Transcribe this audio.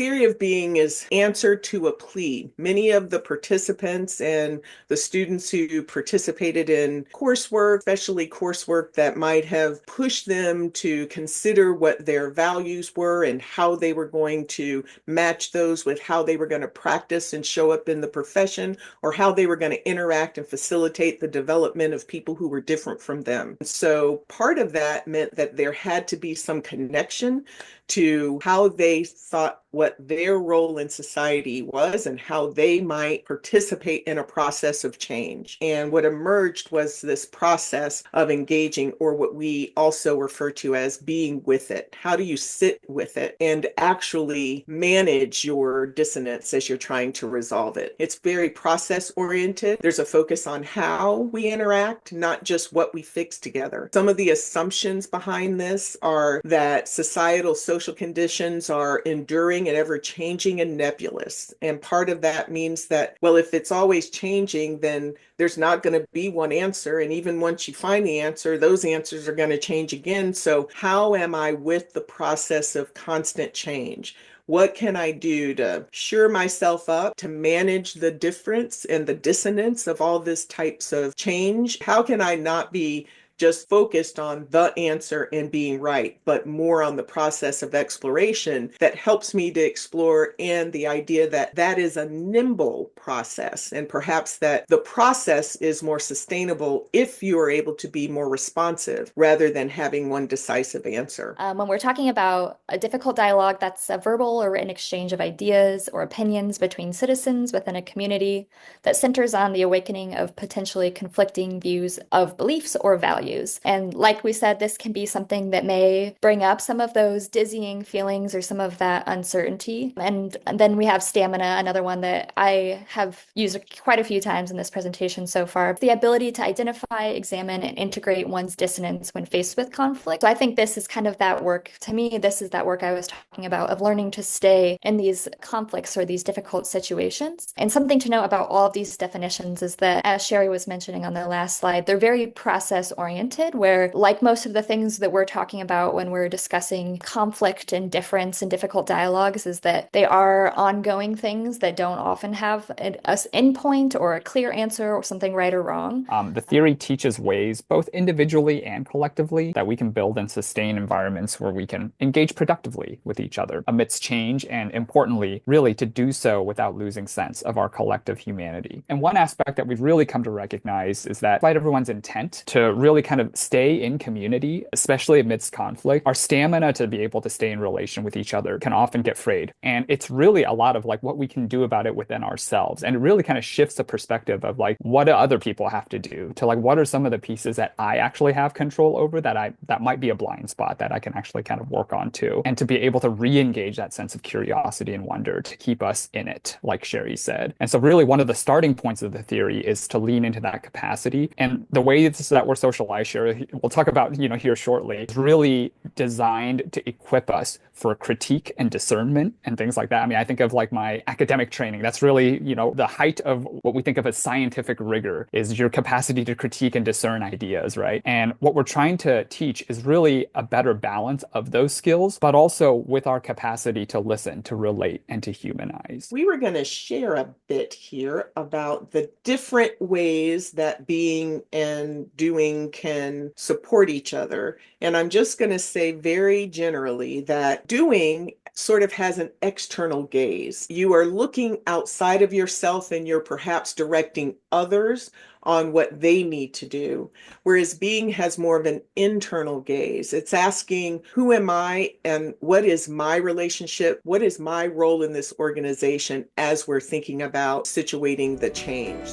theory of being is answer to a plea. Many of the participants and the students who participated in coursework, especially coursework that might have pushed them to consider what their values were and how they were going to match those with how they were going to practice and show up in the profession, or how they were going to interact and facilitate the development of people who were different from them. So part of that meant that there had to be some connection to how they thought what their role in society was and how they might participate in a process of change. And what emerged was this process of engaging, or what we also refer to as being with it. How do you sit with it and actually manage your dissonance as you're trying to resolve it? It's very process oriented. There's a focus on how we interact, not just what we fix together. Some of the assumptions behind this are that societal social conditions are enduring and ever changing and nebulous. And part of that means that, well, if it's always changing, then there's not going to be one answer. And even once you find the answer, those answers are going to change again. So how am I with the process of constant change? What can I do to shore myself up, to manage the difference and the dissonance of all this types of change? How can I not be just focused on the answer and being right, but more on the process of exploration that helps me to explore, and the idea that that is a nimble process, and perhaps that the process is more sustainable if you are able to be more responsive rather than having one decisive answer. When we're talking about a difficult dialogue, that's a verbal or written exchange of ideas or opinions between citizens within a community that centers on the awakening of potentially conflicting views of beliefs or values. And like we said, this can be something that may bring up some of those dizzying feelings or some of that uncertainty. And then we have stamina, another one that I have used quite a few times in this presentation so far. The ability to identify, examine, and integrate one's dissonance when faced with conflict. So I think this is kind of that work. To me, this is that work I was talking about, of learning to stay in these conflicts or these difficult situations. And something to note about all of these definitions is that, as Sherry was mentioning on the last slide, they're very process oriented, where, like most of the things that we're talking about when we're discussing conflict and difference and difficult dialogues, is that they are ongoing things that don't often have an endpoint or a clear answer or something right or wrong. The theory teaches ways, both individually and collectively, that we can build and sustain environments where we can engage productively with each other amidst change, and importantly, really to do so without losing sense of our collective humanity. And one aspect that we've really come to recognize is that, despite everyone's intent to really kind of stay in community, especially amidst conflict, our stamina to be able to stay in relation with each other can often get frayed. And it's really a lot of like what we can do about it within ourselves. And it really kind of shifts the perspective of like, what do other people have to do, to like, what are some of the pieces that I actually have control over, that might be a blind spot that I can actually kind of work on too. And to be able to re-engage that sense of curiosity and wonder to keep us in it, like Sherry said. And so really one of the starting points of the theory is to lean into that capacity. And the way that we're socialized, Sherry, we'll talk about, here shortly, is really designed to equip us for critique and discernment and things like that. I mean, I think of like my academic training. That's really, the height of what we think of as scientific rigor is your capacity to critique and discern ideas, right? And what we're trying to teach is really a better balance of those skills, but also with our capacity to listen, to relate, and to humanize. We were going to share a bit here about the different ways that being and doing can support each other. And I'm just going to say very generally that doing sort of has an external gaze. You are looking outside of yourself and you're perhaps directing others on what they need to do. Whereas being has more of an internal gaze. It's asking, who am I and what is my relationship? What is my role in this organization as we're thinking about situating the change?